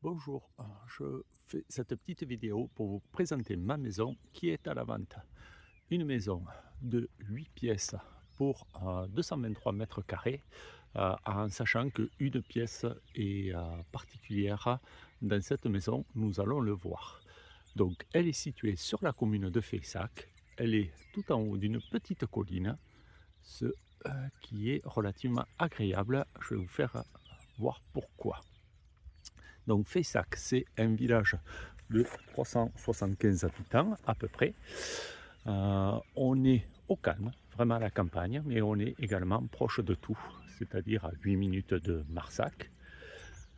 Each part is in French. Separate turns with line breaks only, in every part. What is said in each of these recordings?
Bonjour, je fais cette petite vidéo pour vous présenter ma maison qui est à la vente. Une maison de 8 pièces pour 223 mètres carrés, en sachant qu'une pièce est particulière dans cette maison, nous allons le voir. Donc elle est située sur la commune de Feyssac, elle est tout en haut d'une petite colline, ce qui est relativement agréable. Je vais vous faire voir pourquoi. Donc Feyssac, c'est un village de 375 habitants à peu près. On est au calme, vraiment à la campagne, mais on est également proche de tout, c'est-à-dire à 8 minutes de Marsac,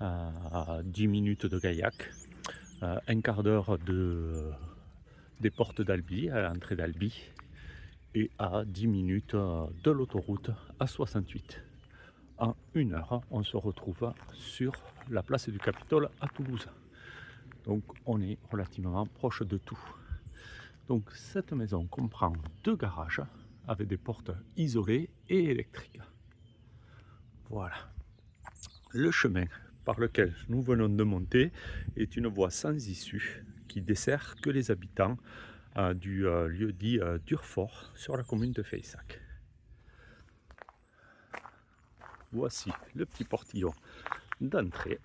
à 10 minutes de Gaillac, un quart d'heure des portes d'Albi, à l'entrée d'Albi, et à 10 minutes de l'autoroute A68. En une heure, on se retrouve sur la place du Capitole à Toulouse. Donc on est relativement proche de tout. Donc cette maison comprend deux garages avec des portes isolées et électriques. Voilà. Le chemin par lequel nous venons de monter est une voie sans issue qui dessert que les habitants du lieu dit Durfort sur la commune de Feyssac. Voici le petit portillon d'entrée.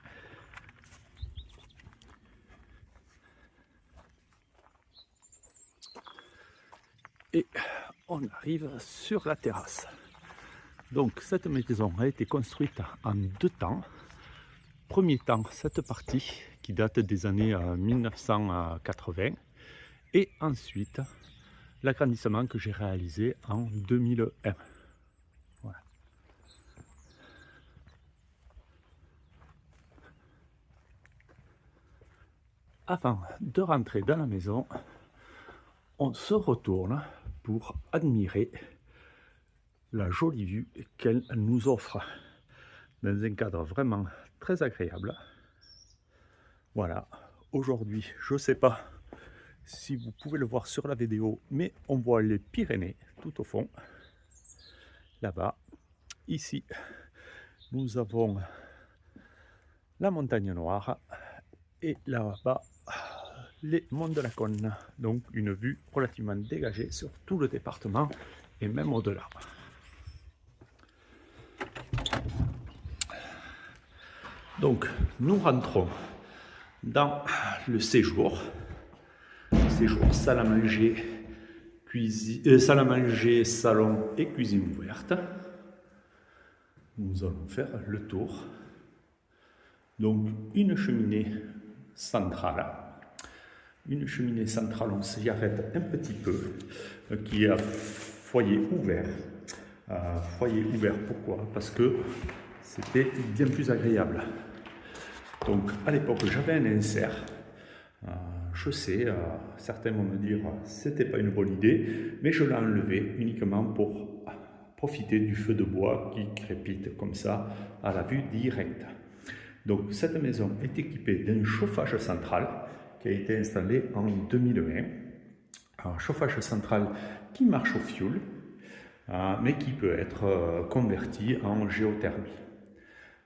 Et on arrive sur la terrasse. Donc cette maison a été construite en deux temps. Premier temps, cette partie qui date des années 1980 et ensuite l'agrandissement que j'ai réalisé en 2001. Voilà. Avant de rentrer dans la maison, on se retourne pour admirer la jolie vue qu'elle nous offre dans un cadre vraiment très agréable. Voilà, aujourd'hui, je ne sais pas si vous pouvez le voir sur la vidéo, mais on voit les Pyrénées tout au fond, là-bas. Ici, nous avons la montagne Noire et là-bas, les monts de la Conne. Donc une vue relativement dégagée sur tout le département et même au-delà. Donc nous rentrons dans le séjour salle à manger, salle à manger, salon et cuisine ouverte. Nous allons faire le tour. Donc une cheminée centrale. Une cheminée centrale, on s'y arrête un petit peu, qui est à foyer ouvert. Foyer ouvert, pourquoi? Parce que c'était bien plus agréable. Donc à l'époque, j'avais un insert. Je sais, certains vont me dire c'était pas une bonne idée, mais je l'ai enlevé uniquement pour profiter du feu de bois qui crépite comme ça à la vue directe. Donc cette maison est équipée d'un chauffage central qui a été installé en 2001. Un chauffage central qui marche au fioul, mais qui peut être converti en géothermie.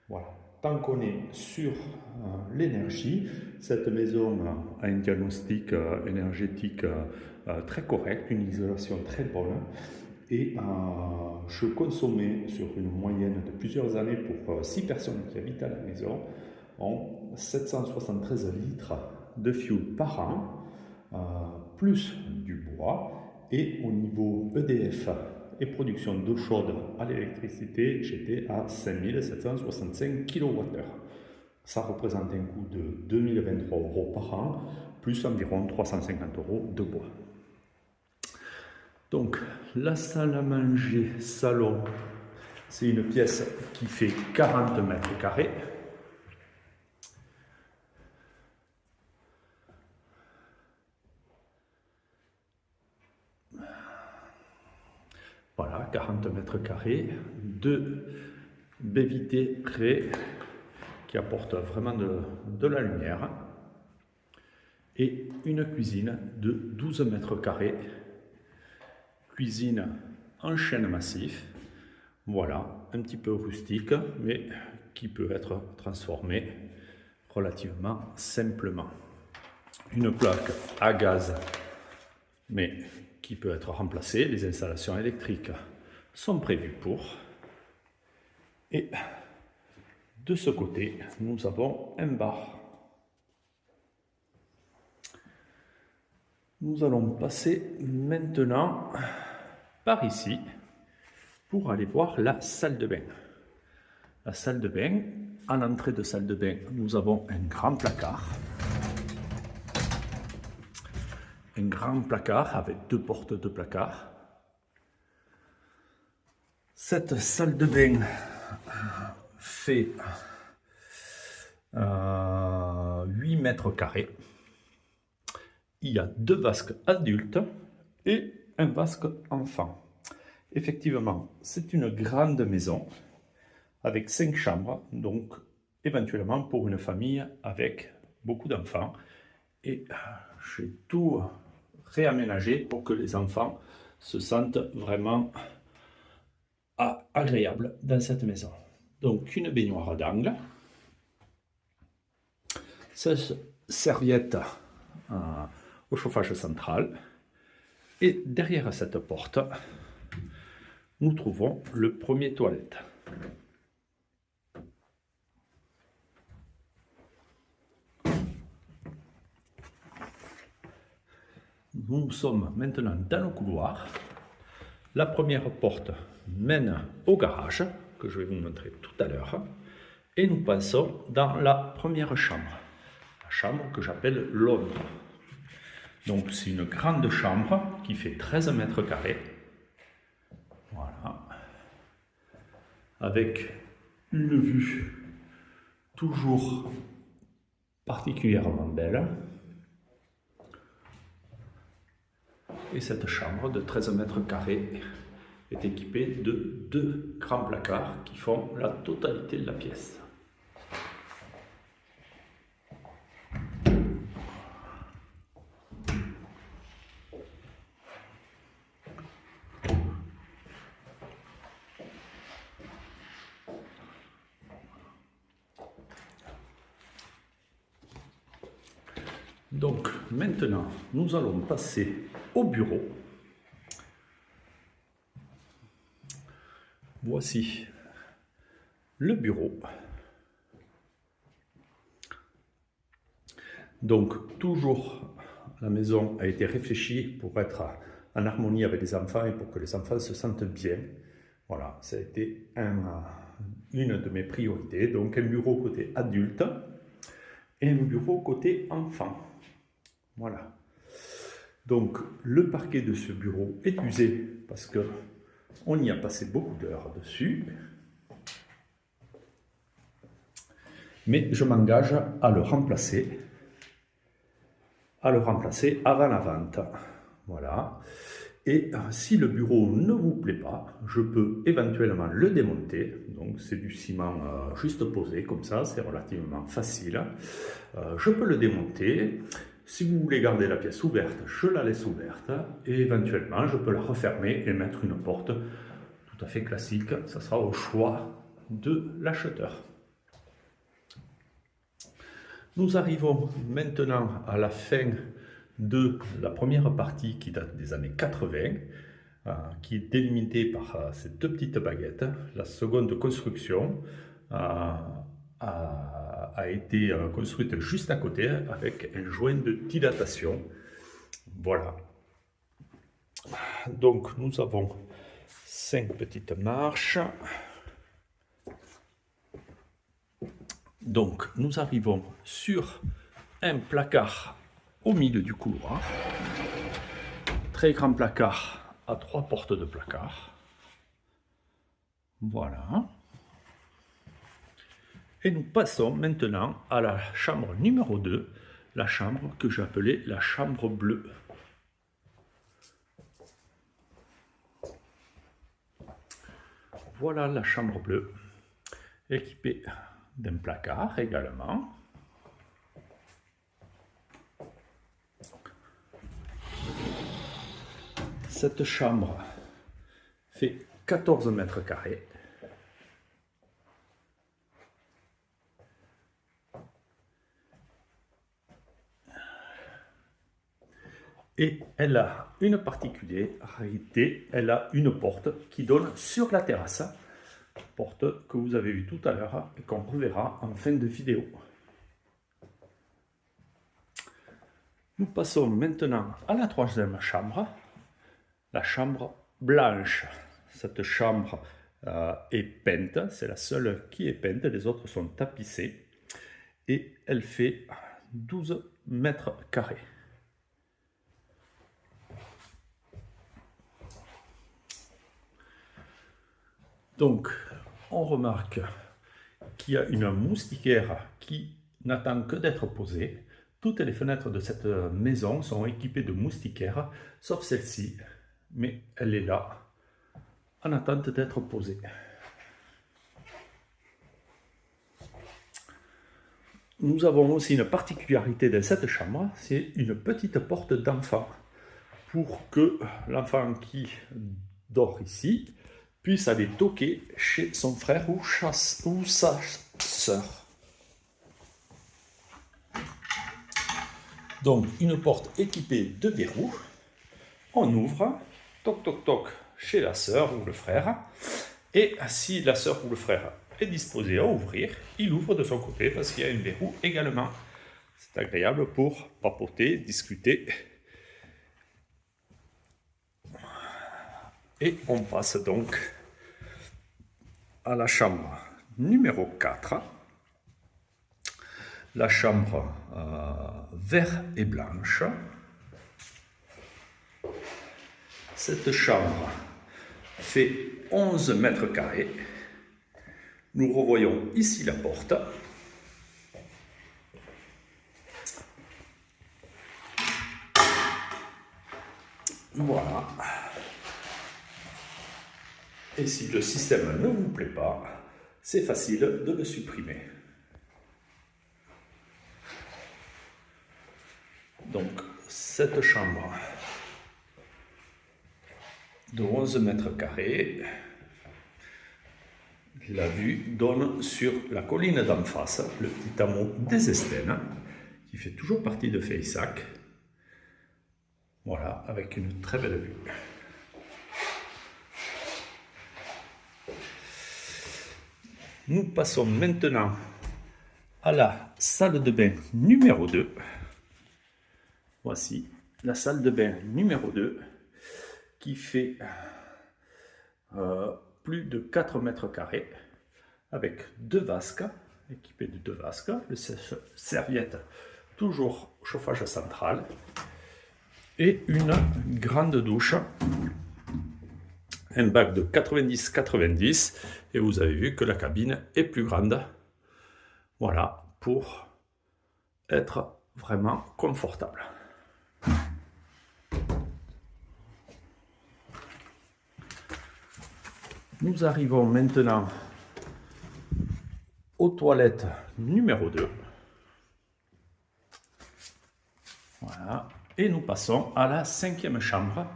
Voilà. Tant qu'on est sur l'énergie, cette maison a un diagnostic énergétique très correct, une isolation très bonne. Et je consommais sur une moyenne de plusieurs années pour 6 personnes qui habitent à la maison en 773 litres de fioul par an, plus du bois. Et au niveau EDF et production d'eau chaude à l'électricité, j'étais à 5765 kWh. Ça représente un coût de 2023 € par an, plus environ 350 € de bois. Donc, la salle à manger salon, c'est une pièce qui fait 40 mètres carrés. Voilà, 40 mètres carrés, deux baies vitrées près qui apportent vraiment de la lumière et une cuisine de 12 mètres carrés, cuisine en chêne massif, voilà, un petit peu rustique mais qui peut être transformée relativement simplement. Une plaque à gaz, mais qui peut être remplacée. Les installations électriques sont prévues pour. Et de ce côté, nous avons un bar. Nous allons passer maintenant par ici pour aller voir la salle de bain. La salle de bain, à l'entrée de salle de bain, nous avons un grand placard. Un grand placard avec 2 portes de placard. Cette salle de bain fait 8 mètres carrés. Il y a 2 vasques adultes et un vasque enfant. Effectivement, c'est une grande maison avec 5 chambres, donc éventuellement pour une famille avec beaucoup d'enfants. Et j'ai tout réaménagé pour que les enfants se sentent vraiment agréables dans cette maison. Donc une baignoire d'angle, 16 serviettes au chauffage central, et derrière cette porte, nous trouvons le premier toilette. Nous sommes maintenant dans le couloir. La première porte mène au garage, que je vais vous montrer tout à l'heure. Et nous passons dans la première chambre. La chambre que j'appelle l'ombre. Donc c'est une grande chambre qui fait 13 mètres carrés. Voilà. Avec une vue toujours particulièrement belle. Et cette chambre de 13 mètres carrés est équipée de 2 grands placards qui font la totalité de la pièce. Donc maintenant, nous allons passer au bureau. Voici le bureau. Donc toujours, la maison a été réfléchie pour être en harmonie avec les enfants et pour que les enfants se sentent bien. Voilà, ça a été une de mes priorités. Donc un bureau côté adulte et un bureau côté enfant. Voilà. Donc le parquet de ce bureau est usé parce que on y a passé beaucoup d'heures dessus. Mais je m'engage à le remplacer avant la vente. Voilà. Et si le bureau ne vous plaît pas, je peux éventuellement le démonter. Donc c'est du ciment juste posé comme ça, c'est relativement facile. Je peux le démonter. Si vous voulez garder la pièce ouverte, je la laisse ouverte. Et éventuellement, je peux la refermer et mettre une porte tout à fait classique. Ça sera au choix de l'acheteur. Nous arrivons maintenant à la fin de la première partie qui date des années 80, qui est délimitée par ces 2 petites baguettes. La seconde construction a été construite juste à côté avec un joint de dilatation. Voilà. Donc nous avons 5 petites marches. Donc nous arrivons sur un placard au milieu du couloir. Très grand placard à 3 portes de placard. Voilà. Et nous passons maintenant à la chambre numéro 2, la chambre que j'ai appelée la chambre bleue. Voilà la chambre bleue, équipée d'un placard également. Cette chambre fait 14 mètres carrés. Et elle a une particularité, elle a une porte qui donne sur la terrasse, porte que vous avez vue tout à l'heure et qu'on reverra en fin de vidéo. Nous passons maintenant à la troisième chambre, la chambre blanche. Cette chambre est peinte, c'est la seule qui est peinte, les autres sont tapissées et elle fait 12 mètres carrés. Donc, on remarque qu'il y a une moustiquaire qui n'attend que d'être posée. Toutes les fenêtres de cette maison sont équipées de moustiquaires, sauf celle-ci, mais elle est là, en attente d'être posée. Nous avons aussi une particularité dans cette chambre, c'est une petite porte d'enfant, pour que l'enfant qui dort ici puisse aller toquer chez son frère ou sa sœur. Donc une porte équipée de verrous, on ouvre, toc toc toc, chez la sœur ou le frère, et si la sœur ou le frère est disposé à ouvrir, il ouvre de son côté parce qu'il y a un verrou également. C'est agréable pour papoter, discuter. Et on passe donc à la chambre numéro 4, la chambre vert et blanche. Cette chambre fait 11 mètres carrés. Nous revoyons ici la porte. Voilà. Et si le système ne vous plaît pas, c'est facile de le supprimer. Donc, cette chambre de 11 mètres carrés, la vue donne sur la colline d'en face, le petit hameau des Estaines, qui fait toujours partie de Feissac. Voilà, avec une très belle vue. Nous passons maintenant à la salle de bain numéro 2. Voici la salle de bain numéro 2 qui fait plus de 4 mètres carrés avec 2 vasques, équipées de 2 vasques, le serviette toujours chauffage central et une grande douche, un bac de 90-90 et vous avez vu que la cabine est plus grande. Voilà, pour être vraiment confortable. Nous arrivons maintenant aux toilettes numéro 2. Voilà. Et nous passons à la 5e chambre,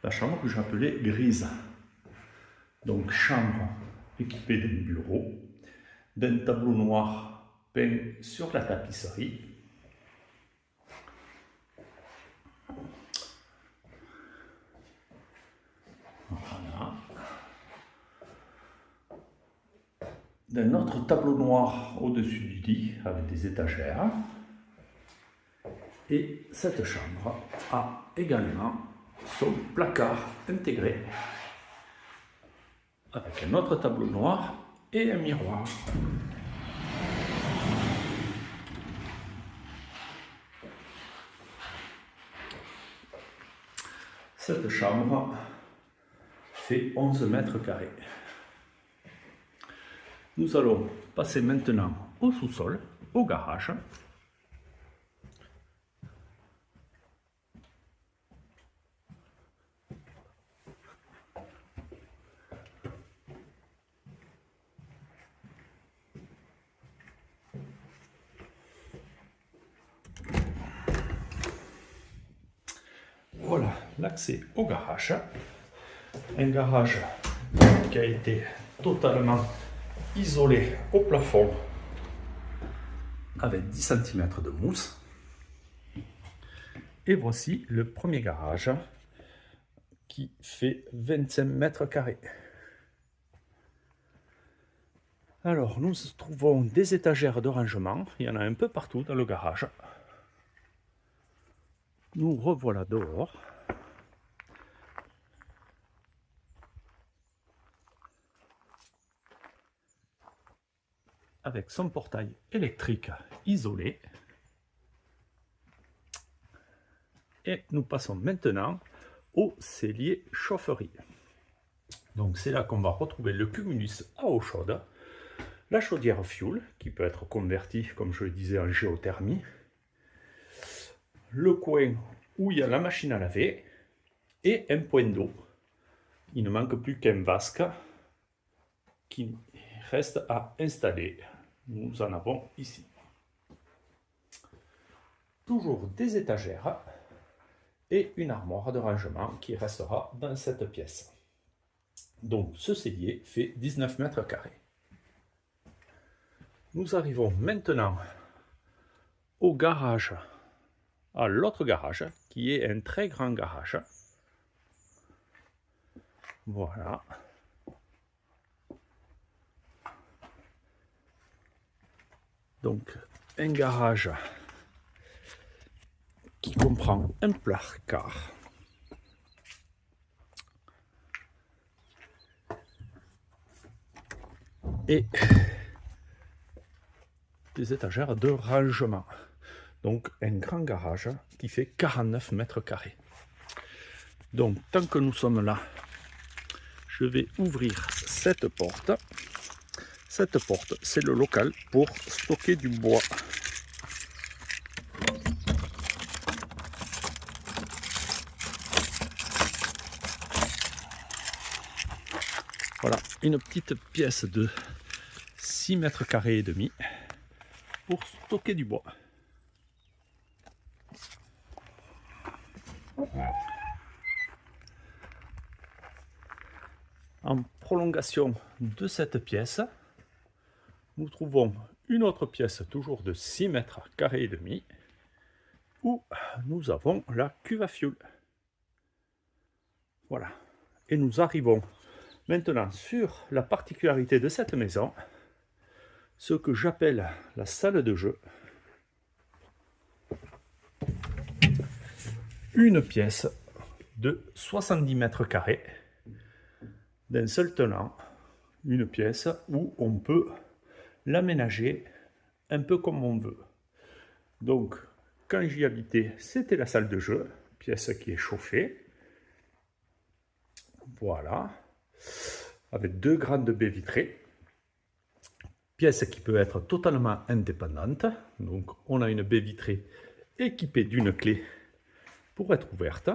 la chambre que j'appelais grise. Donc chambre équipée d'un bureau, d'un tableau noir peint sur la tapisserie. Voilà. D'un autre tableau noir au-dessus du lit avec des étagères. Et cette chambre a également son placard intégré avec un autre tableau noir et un miroir. Cette chambre fait 11 mètres carrés. Nous allons passer maintenant au sous-sol, au garage. Voilà l'accès au garage. Un garage qui a été totalement isolé au plafond avec 10 cm de mousse. Et voici le premier garage qui fait 25 mètres carrés. Alors, nous trouvons des étagères de rangement. Il y en a un peu partout dans le garage. Nous revoilà dehors. Avec son portail électrique isolé. Et nous passons maintenant au cellier chaufferie. Donc c'est là qu'on va retrouver le cumulus à eau chaude, la chaudière fuel qui peut être convertie, comme je le disais, en géothermie, le coin où il y a la machine à laver et un point d'eau. Il ne manque plus qu'un vasque qui reste à installer. Nous en avons ici. Toujours des étagères et une armoire de rangement qui restera dans cette pièce. Donc ce cellier fait 19 mètres carrés. Nous arrivons maintenant au garage, à l'autre garage, qui est un très grand garage. Voilà. Donc un garage qui comprend un placard, et des étagères de rangement. Donc un grand garage qui fait 49 mètres carrés. Donc tant que nous sommes là, je vais ouvrir cette porte. Cette porte, c'est le local pour stocker du bois. Voilà, une petite pièce de 6 mètres carrés et demi pour stocker du bois. En prolongation de cette pièce, nous trouvons une autre pièce toujours de 6 mètres carrés et demi où nous avons la cuve à fioul. Voilà. Et nous arrivons maintenant sur la particularité de cette maison, ce que j'appelle la salle de jeu. Une pièce de 70 mètres carrés d'un seul tenant. Une pièce où on peut l'aménager un peu comme on veut. Donc, quand j'y habitais, c'était la salle de jeu, pièce qui est chauffée. Voilà. Avec 2 grandes baies vitrées. Pièce qui peut être totalement indépendante. Donc, on a une baie vitrée équipée d'une clé pour être ouverte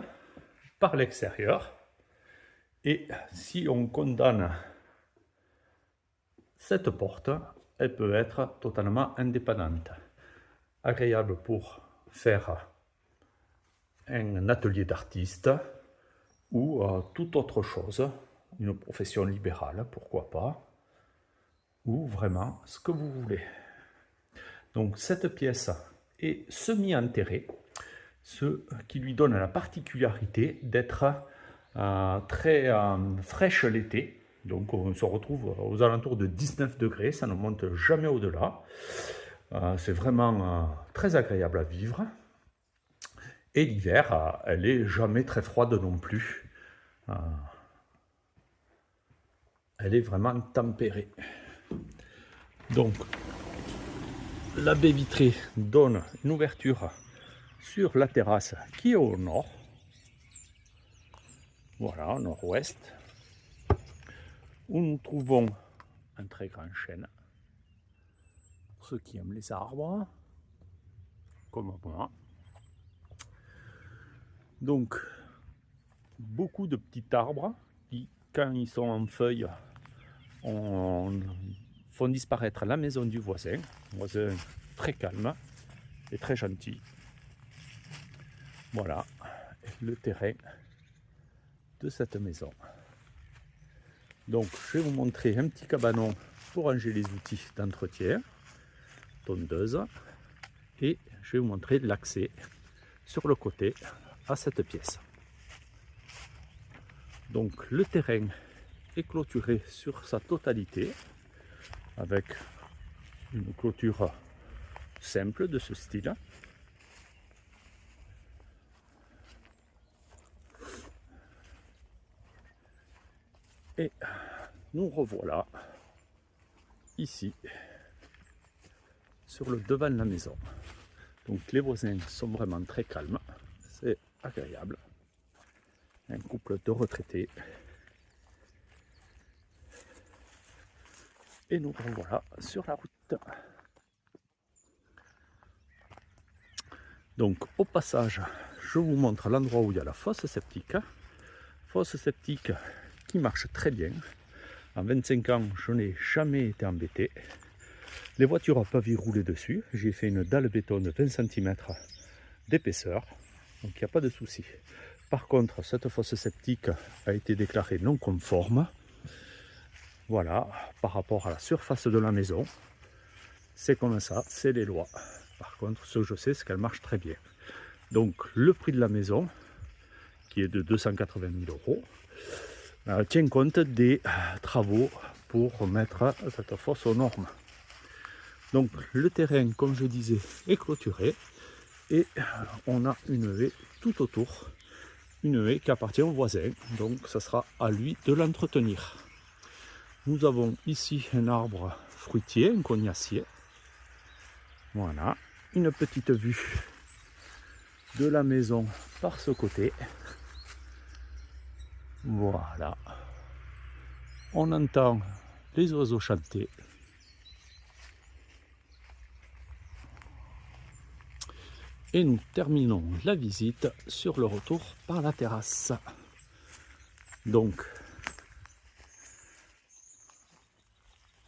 par l'extérieur. Et si on condamne cette porte, elle peut être totalement indépendante. Agréable pour faire un atelier d'artiste ou toute autre chose, une profession libérale, pourquoi pas, ou vraiment ce que vous voulez. Donc cette pièce est semi-enterrée, ce qui lui donne la particularité d'être très fraîche l'été. Donc on se retrouve aux alentours de 19 degrés, ça ne monte jamais au-delà. C'est vraiment très agréable à vivre. Et l'hiver, elle n'est jamais très froide non plus. Elle est vraiment tempérée. Donc, la baie vitrée donne une ouverture sur la terrasse qui est au nord. Voilà, au nord-ouest. Où nous trouvons un très grand chêne. Pour ceux qui aiment les arbres, comme moi. Donc, beaucoup de petits arbres qui, quand ils sont en feuilles, font disparaître la maison du voisin. Voisin très calme et très gentil. Voilà le terrain de cette maison. Donc, je vais vous montrer un petit cabanon pour ranger les outils d'entretien, tondeuse, et je vais vous montrer l'accès sur le côté à cette pièce. Donc le terrain est clôturé sur sa totalité avec une clôture simple de ce style. Et nous revoilà ici sur le devant de la maison. Donc les voisins sont vraiment très calmes, c'est agréable. Un couple de retraités. Et nous revoilà sur la route. Donc au passage, je vous montre l'endroit où il y a la fosse septique. Fosse septique qui marche très bien. En 25 ans, je n'ai jamais été embêté. Les voitures peuvent y rouler dessus. J'ai fait une dalle béton de 20 cm d'épaisseur, donc il n'y a pas de souci. Par contre, cette fosse septique a été déclarée non conforme. Voilà, par rapport à la surface de la maison. C'est comme ça, c'est les lois. Par contre, ce que je sais, c'est qu'elle marche très bien. Donc, le prix de la maison, qui est de 280 000 €, tient compte des travaux pour remettre cette fosse aux normes. Donc, le terrain, comme je disais, est clôturé et on a une haie tout autour. Une haie qui appartient au voisin, donc ça sera à lui de l'entretenir. Nous avons ici un arbre fruitier, un cognacier. Voilà, une petite vue de la maison par ce côté. Voilà. On entend les oiseaux chanter. Et nous terminons la visite sur le retour par la terrasse. Donc,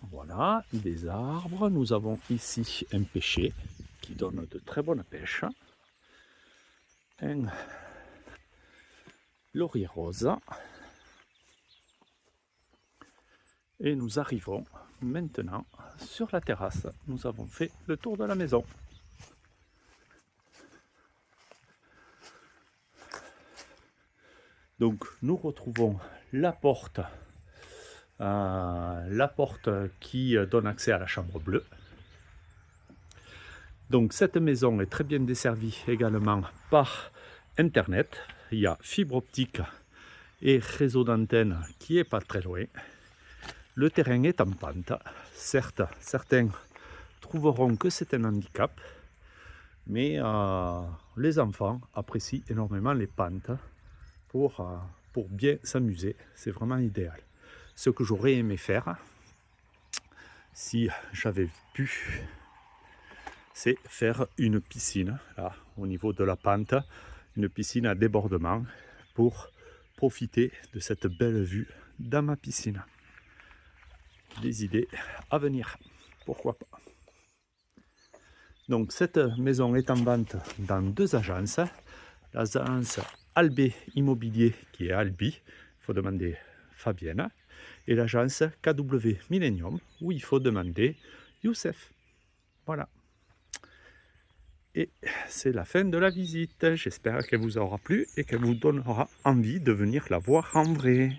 voilà, des arbres. Nous avons ici un pêcher qui donne de très bonnes pêches. Un laurier rose. Et nous arrivons maintenant sur la terrasse. Nous avons fait le tour de la maison. Donc nous retrouvons la porte qui donne accès à la chambre bleue. Donc cette maison est très bien desservie également par internet. Il y a fibre optique et réseau d'antenne qui est pas très loin. Le terrain est en pente. Certes, certains trouveront que c'est un handicap, mais les enfants apprécient énormément les pentes pour bien s'amuser. C'est vraiment idéal. Ce que j'aurais aimé faire, si j'avais pu, c'est faire une piscine, là, au niveau de la pente, une piscine à débordement, pour profiter de cette belle vue dans ma piscine. Des idées à venir, pourquoi pas. Donc cette maison est en vente dans 2 agences. L'agence Albé Immobilier qui est à Albi, il faut demander Fabienne, et l'agence KW Millennium où il faut demander Youssef. Voilà. Et c'est la fin de la visite. J'espère qu'elle vous aura plu et qu'elle vous donnera envie de venir la voir en vrai.